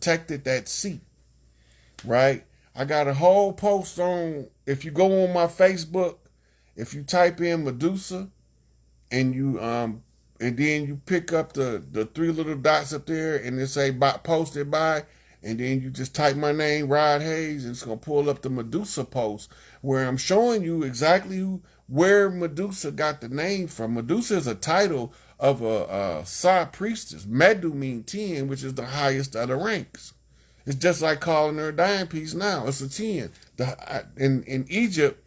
protected that seat, right? I got a whole post on, if you go on my Facebook, if you type in Medusa and you and then you pick up the three little dots up there and it say posted by, and then you just type my name, Rod Hayes, and it's gonna pull up the Medusa post where I'm showing you exactly where Medusa got the name from. Medusa is a title of a Sa priestess. Medu means 10, which is the highest of the ranks. It's just like calling her a dime piece now. It's a 10. In Egypt,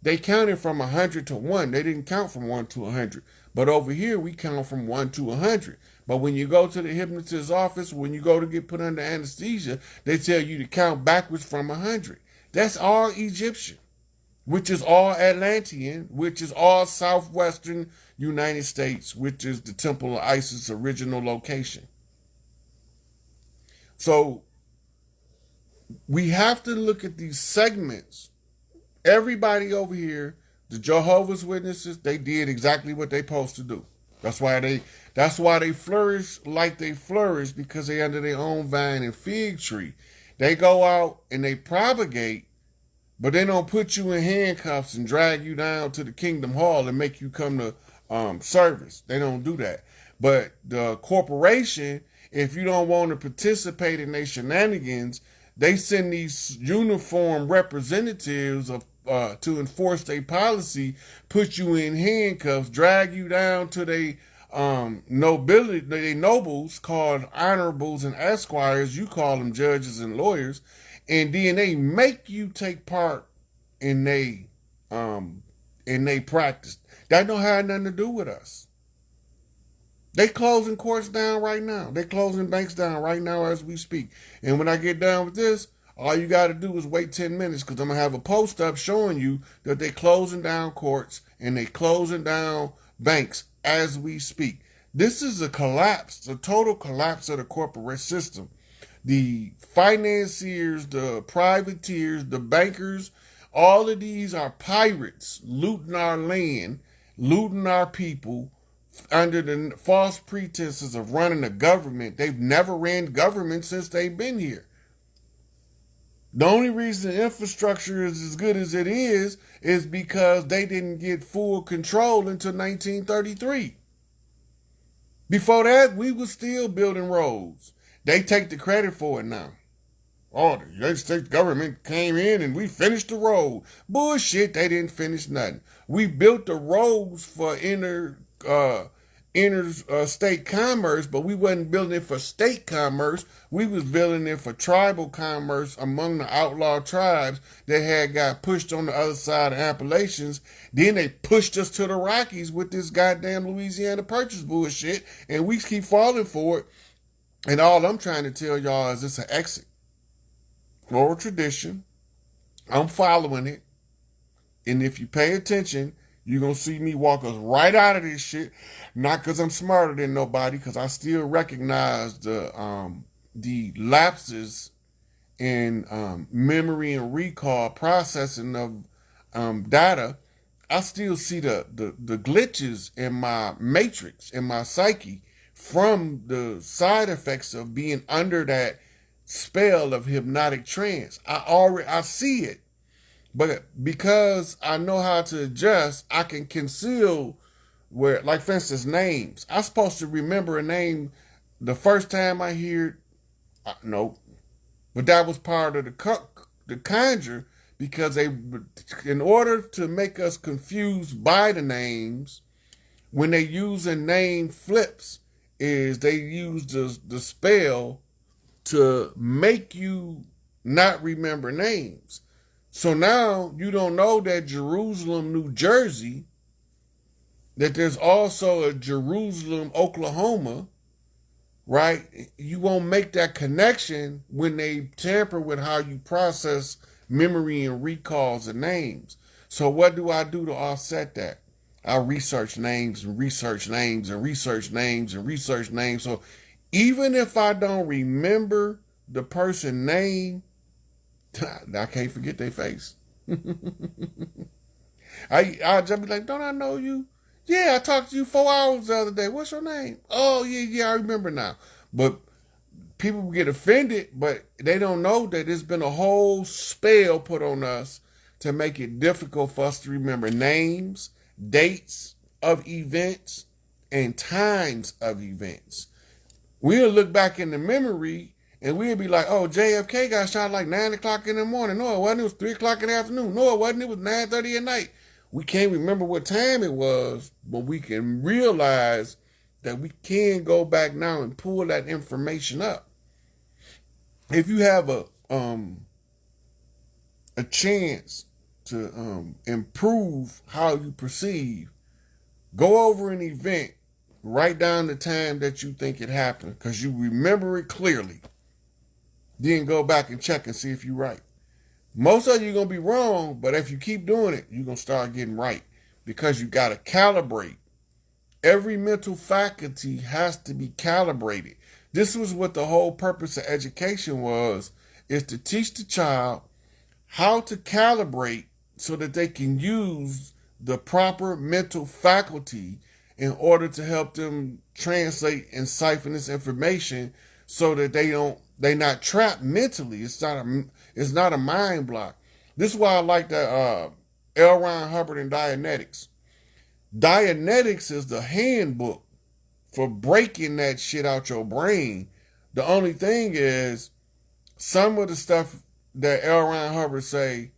they counted from 100 to 1. They didn't count from 1 to 100. But over here, we count from 1 to 100. But when you go to the hypnotist's office, when you go to get put under anesthesia, they tell you to count backwards from 100. That's all Egyptian, which is all Atlantean, which is all southwestern United States, which is the Temple of Isis' original location. So we have to look at these segments. Everybody over here, the Jehovah's Witnesses, they did exactly what they supposed to do. That's why they flourish like they flourish, because they under their own vine and fig tree. They go out and they propagate, but they don't put you in handcuffs and drag you down to the Kingdom Hall and make you come to service. They don't do that. But the corporation, if you don't want to participate in their shenanigans, they send these uniform representatives of to enforce their policy, put you in handcuffs, drag you down to their nobility, they nobles called honorables and esquires. You call them judges and lawyers, and then they make you take part in they practice. That don't have nothing to do with us. They closing courts down right now. They closing banks down right now as we speak. And when I get done with this, all you got to do is wait 10 minutes, because I'm going to have a post up showing you that they closing down courts and they closing down banks as we speak. This is a collapse, a total collapse of the corporate system. The financiers, the privateers, the bankers, all of these are pirates looting our land, looting our people under the false pretenses of running a government. They've never ran government since they've been here. The only reason the infrastructure is as good as it is because they didn't get full control until 1933. Before that, we were still building roads. They take the credit for it now. Oh, the United States government came in and we finished the road. Bullshit, they didn't finish nothing. We built the roads for interstate commerce, but we wasn't building it for state commerce. We was building it for tribal commerce among the outlaw tribes that had got pushed on the other side of Appalachians. Then they pushed us to the Rockies with this goddamn Louisiana Purchase bullshit, and we keep falling for it. And all I'm trying to tell y'all is it's an exit. Oral tradition. I'm following it. And if you pay attention, you're going to see me walk us right out of this shit. Not because I'm smarter than nobody, because I still recognize the lapses in memory and recall processing of data. I still see the glitches in my matrix, in my psyche, from the side effects of being under that spell of hypnotic trance. I see it. But because I know how to adjust, I can conceal where, like for instance, names. I'm supposed to remember a name the first time I hear it. No. But that was part of the conjure, because they, in order to make us confused by the names, when they use a name flips, is they use the spell to make you not remember names. So now you don't know that Jerusalem, New Jersey, that there's also a Jerusalem, Oklahoma, right? You won't make that connection when they tamper with how you process memory and recalls of names. So what do I do to offset that? I research names and research names and research names and research names. So even if I don't remember the person's name, I can't forget their face. I'll just be like, don't I know you? Yeah, I talked to you 4 hours the other day. What's your name? Oh, yeah, I remember now. But people get offended, but they don't know that there's been a whole spell put on us to make it difficult for us to remember names, dates of events, and times of events. We'll look back in the memory and we'll be like, oh, JFK got shot like 9 o'clock in the morning. No, it wasn't. It was 3 o'clock in the afternoon. No, it wasn't. It was 9:30 at night. We can't remember what time it was, but we can realize that we can go back now and pull that information up. If you have a chance to improve how you perceive, go over an event, write down the time that you think it happened because you remember it clearly. Then go back and check and see if you're right. Most of you are going to be wrong, but if you keep doing it, you're going to start getting right because you got to calibrate. Every mental faculty has to be calibrated. This was what the whole purpose of education was, is to teach the child how to calibrate so that they can use the proper mental faculty in order to help them translate and siphon this information so that they're not trapped mentally. It's not a mind block. This is why I like that L. Ron Hubbard and Dianetics. Dianetics is the handbook for breaking that shit out your brain. The only thing is some of the stuff that L. Ron Hubbard say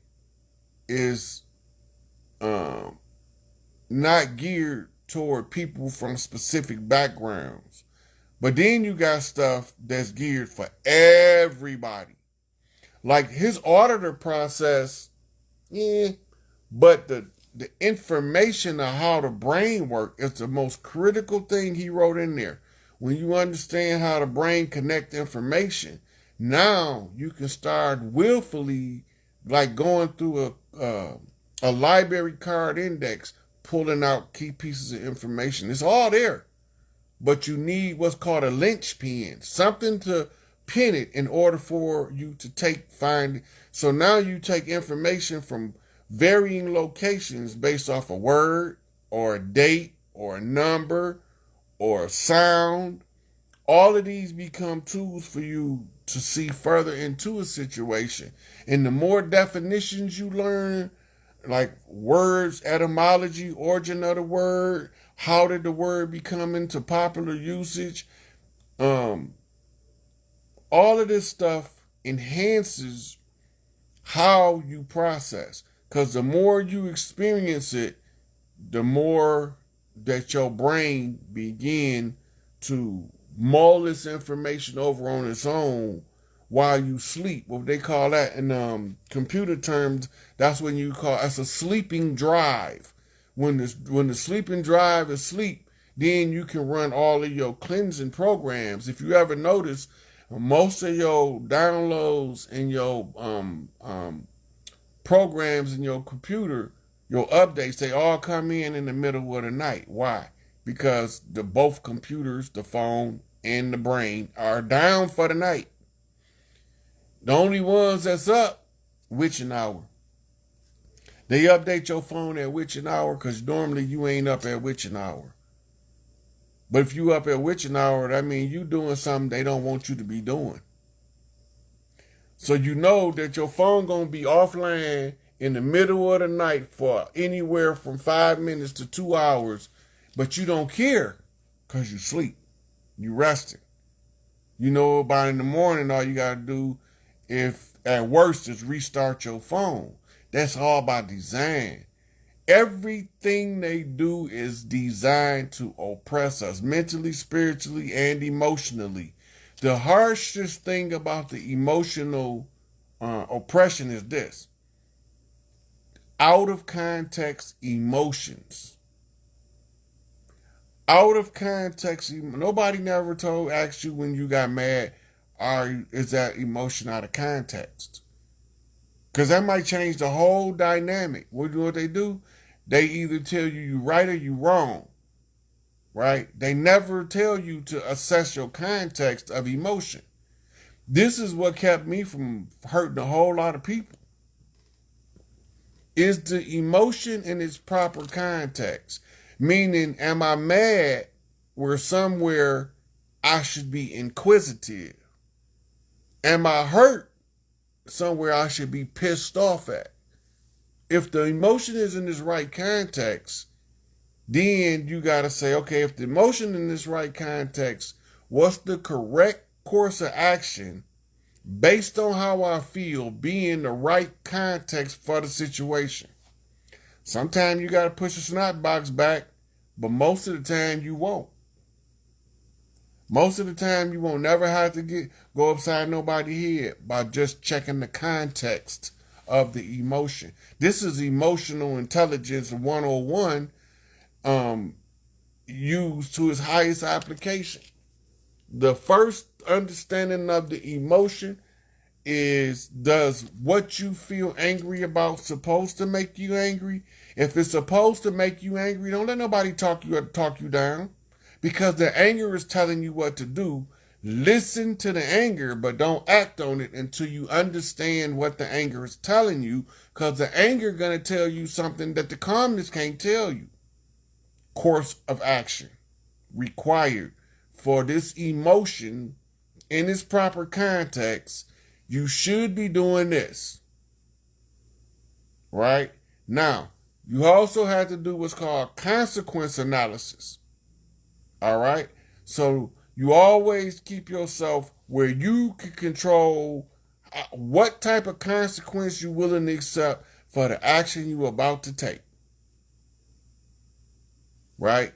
is not geared toward people from specific backgrounds. But then you got stuff that's geared for everybody. Like his auditor process, but the information of how the brain works is the most critical thing he wrote in there. When you understand how the brain connects information, now you can start willfully, like going through a library card index, pulling out key pieces of information. It's all there. But you need what's called a linchpin, something to pin it in order for you to find. So now you take information from varying locations based off a word or a date or a number or a sound. All of these become tools for you to see further into a situation. And the more definitions you learn, like words, etymology, origin of the word, how did the word become into popular usage, all of this stuff enhances how you process. Because the more you experience it, the more that your brain begin to mull this information over on its own while you sleep. What they call that in computer terms, that's a sleeping drive. When the sleeping drive is asleep, then you can run all of your cleansing programs. If you ever notice, most of your downloads and your programs in your computer, your updates, they all come in the middle of the night. Why? Because both computers, the phone and the brain, are down for the night. The only ones that's up, witching hour. They update your phone at witching hour because normally you ain't up at witching hour. But if you up at witching hour, that means you doing something they don't want you to be doing. So you know that your phone going to be offline in the middle of the night for anywhere from 5 minutes to 2 hours, but you don't care because you sleep. You resting. You know about in the morning, all you got to do, if at worst, is restart your phone. That's all by design. Everything they do is designed to oppress us mentally, spiritually, and emotionally. The harshest thing about the emotional oppression is this: out of context emotions. Out of context, nobody never asked you when you got mad, is that emotion out of context? Because that might change the whole dynamic. What they do? They either tell you right or you wrong. Right? They never tell you to assess your context of emotion. This is what kept me from hurting a whole lot of people. Is the emotion in its proper context? Meaning, am I mad where somewhere I should be inquisitive? Am I hurt somewhere I should be pissed off at? If the emotion is in this right context, then you got to say, okay, if the emotion in this right context, what's the correct course of action based on how I feel, be in the right context for the situation? Sometimes you got to push the snot box back, but most of the time you won't. Most of the time you won't never have to go upside nobody's head by just checking the context of the emotion. This is emotional intelligence 101 used to its highest application. The first understanding of the emotion is, does what you feel angry about supposed to make you angry? If it's supposed to make you angry, don't let nobody talk you down, because the anger is telling you what to do. Listen to the anger, but don't act on it until you understand what the anger is telling you, because the anger is going to tell you something that the calmness can't tell you. Course of action required for this emotion in its proper context. You should be doing this. Right? Now, you also have to do what's called consequence analysis. All right? So you always keep yourself where you can control what type of consequence you're willing to accept for the action you're about to take. Right?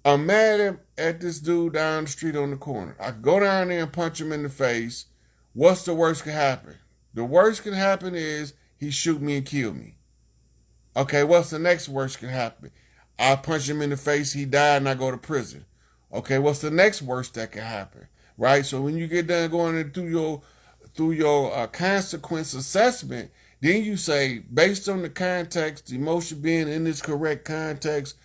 I'm mad at this dude down the street on the corner. I could go down there and punch him in the face. What's the worst can happen? The worst can happen is he shoot me and kill me. Okay, what's the next worst can happen? I punch him in the face, he died, and I go to prison. Okay, what's the next worst that can happen? Right? So when you get done going through your consequence assessment, then you say, based on the context, the emotion being in this correct context,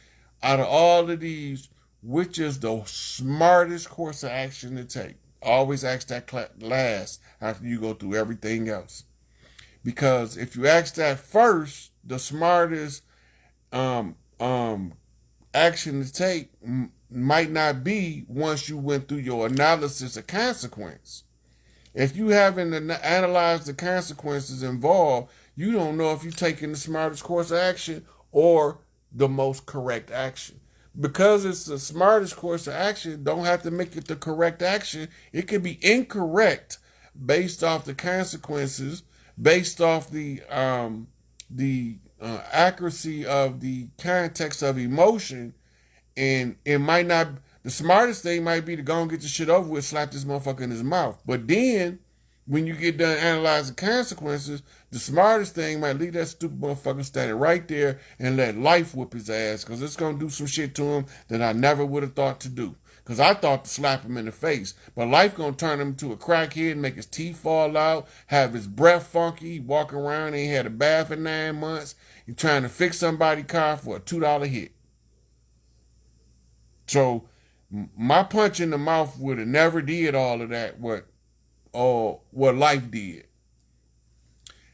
out of all of these, which is the smartest course of action to take? Always ask that last after you go through everything else. Because if you ask that first, the smartest action to take might not be once you went through your analysis of consequence. If you haven't analyzed the consequences involved, you don't know if you're taking the smartest course of action or the most correct action. Because it's the smartest course of action, don't have to make it the correct action. It could be incorrect based off the consequences, based off the accuracy of the context of emotion, and it might not. The smartest thing might be to go and get the shit over with, slap this motherfucker in his mouth. But then, when you get done analyzing consequences, the smartest thing might leave that stupid motherfucker standing right there and let life whoop his ass, because it's going to do some shit to him that I never would have thought to do. Because I thought to slap him in the face. But life going to turn him into a crackhead, make his teeth fall out, have his breath funky, walk around, ain't had a bath in 9 months. He's trying to fix somebody's car for a $2 hit. So my punch in the mouth would have never did all of that, what life did.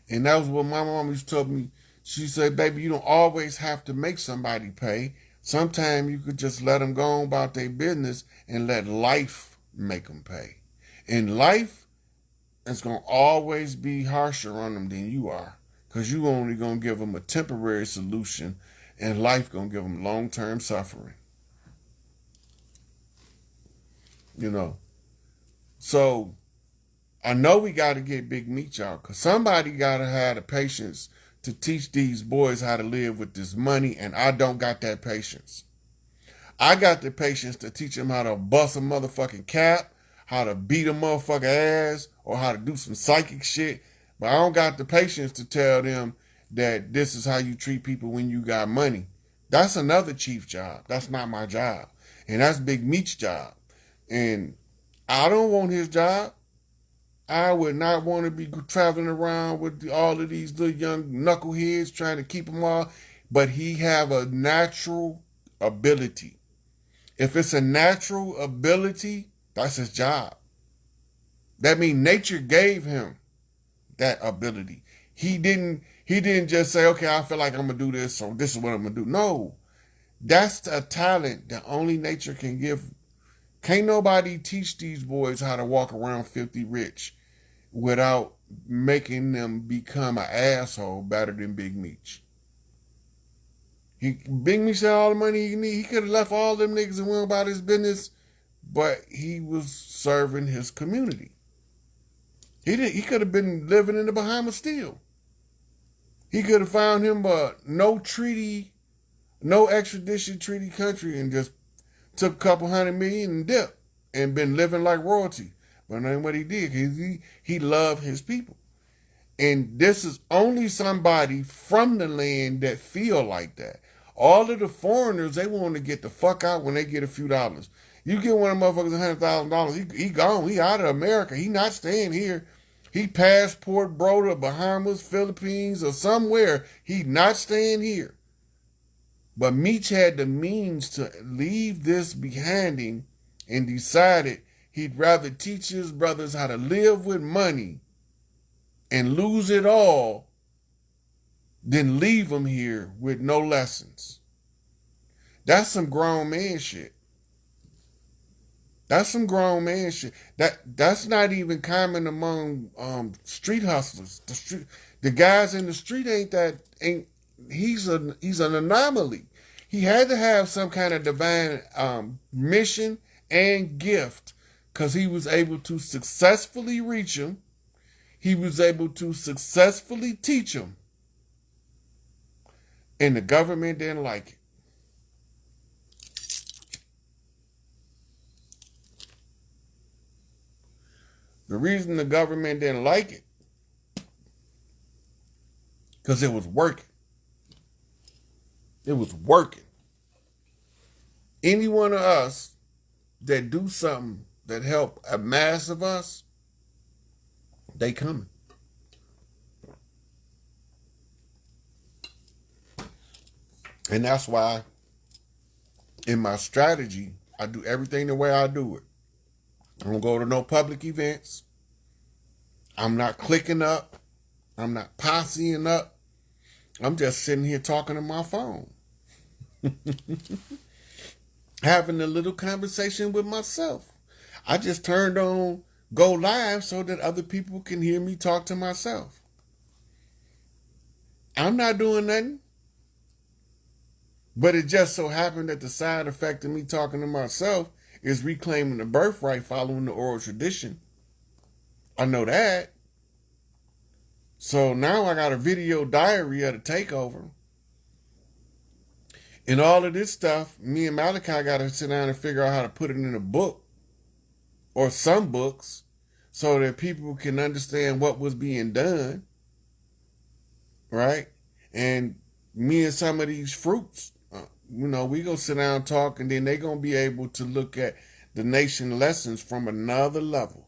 And that was what my mom used to tell me. She said, baby, you don't always have to make somebody pay. Sometimes you could just let them go on about their business and let life make them pay. And life is going to always be harsher on them than you are, because you only going to give them a temporary solution, and life going to give them long-term suffering. You know. So I know we got to get Big Meech out, because somebody got to have the patience to teach these boys how to live with this money, and I don't got that patience. I got the patience to teach them how to bust a motherfucking cap, how to beat a motherfucker ass, or how to do some psychic shit, but I don't got the patience to tell them that this is how you treat people when you got money. That's another chief job. That's not my job. And that's Big Meech's job. And I don't want his job. I would not want to be traveling around with all of these little young knuckleheads trying to keep them all. But he have a natural ability. If it's a natural ability, that's his job. That means nature gave him that ability. He didn't just say, okay, I feel like I'm going to do this, so this is what I'm going to do. No. That's a talent that only nature can give. Can't nobody teach these boys how to walk around filthy rich. without making them become an asshole better than Big Meech. Big Meech had all the money he need. He could have left all them niggas and went about his business, but he was serving his community. He could have been living in the Bahamas still. He could have found him a no extradition treaty country and just took a couple $100 million and dipped and been living like royalty. But that's what he did. He loved his people. And this is only somebody from the land that feel like that. All of the foreigners, they want to get the fuck out when they get a few dollars. You get one of them motherfuckers $100,000, he gone. He out of America. He not staying here. He passport bro to Bahamas, Philippines, or somewhere. He not staying here. But Meech had the means to leave this behind him and decided he'd rather teach his brothers how to live with money and lose it all than leave them here with no lessons. That's some grown man shit. That's some grown man shit. That's not even common among street hustlers. The guys in the street he's an anomaly. He had to have some kind of divine mission and gift, because he was able to successfully reach him. He was able to successfully teach him. And the government didn't like it. The reason the government didn't like it, because it was working. It was working. Any one of us that do something that help a mass of us, they coming. And that's why in my strategy, I do everything the way I do it. I don't go to no public events. I'm not clicking up. I'm not posseing up. I'm just sitting here talking to my phone. Having a little conversation with myself. I just turned on Go Live so that other people can hear me talk to myself. I'm not doing nothing. But it just so happened that the side effect of me talking to myself is reclaiming the birthright following the oral tradition. I know that. So now I got a video diary of the takeover. And all of this stuff, me and Malachi got to sit down and figure out how to put it in a book or some books so that people can understand what was being done. Right? And me and some of these fruits, we gonna sit down and talk, and then they gonna be able to look at the nation lessons from another level.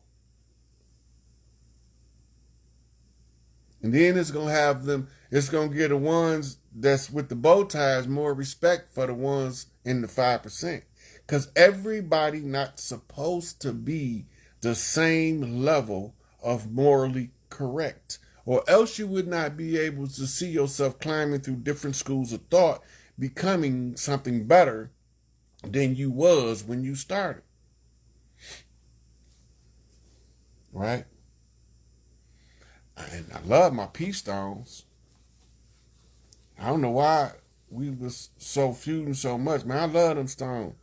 And then it's gonna have them, it's gonna give the ones that's with the bow ties more respect for the ones in the 5%. Because everybody not supposed to be the same level of morally correct. Or else you would not be able to see yourself climbing through different schools of thought, becoming something better than you was when you started. Right? And I love my peace stones. I don't know why we was so feuding so much. Man, I love them stones.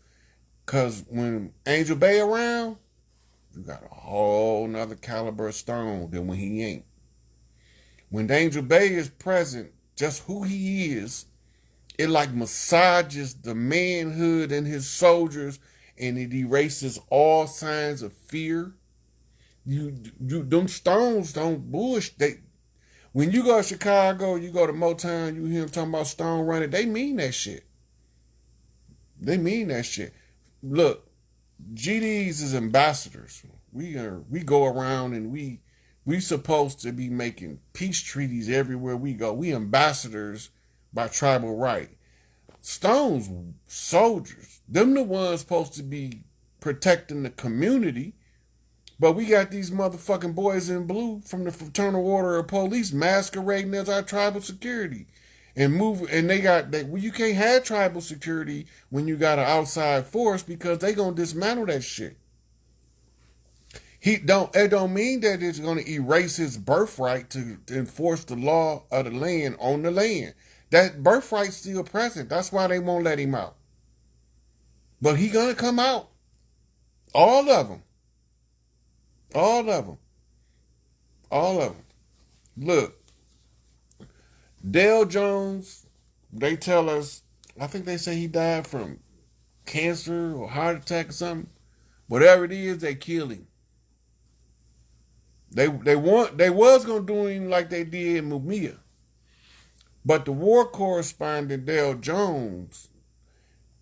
Because when Angel Bay around, you got a whole nother caliber of stone than when he ain't. When Angel Bay is present, just who he is, it like massages the manhood in his soldiers, and it erases all signs of fear. Them stones don't bullshit. When you go to Chicago, you go to Motown, you hear them talking about stone running. They mean that shit. They mean that shit. Look, GDs is ambassadors. We go around and we supposed to be making peace treaties everywhere we go. We ambassadors by tribal right. Stones, soldiers. Them the ones supposed to be protecting the community. But we got these motherfucking boys in blue from the Fraternal Order of Police masquerading as our tribal security. You can't have tribal security when you got an outside force, because they gonna dismantle that shit. It don't mean that it's going to erase his birthright to enforce the law of the land on the land. That birthright's still present. That's why they won't let him out. But he gonna come out. All of them. All of them. All of them. Look, Dale Jones, they tell us, I think they say he died from cancer or heart attack or something. Whatever it is, they kill him. They was gonna do him like they did Mumia. But the war correspondent Dale Jones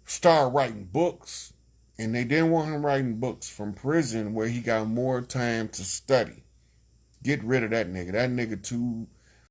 started writing books, and they didn't want him writing books from prison where he got more time to study. Get rid of that nigga. That nigga too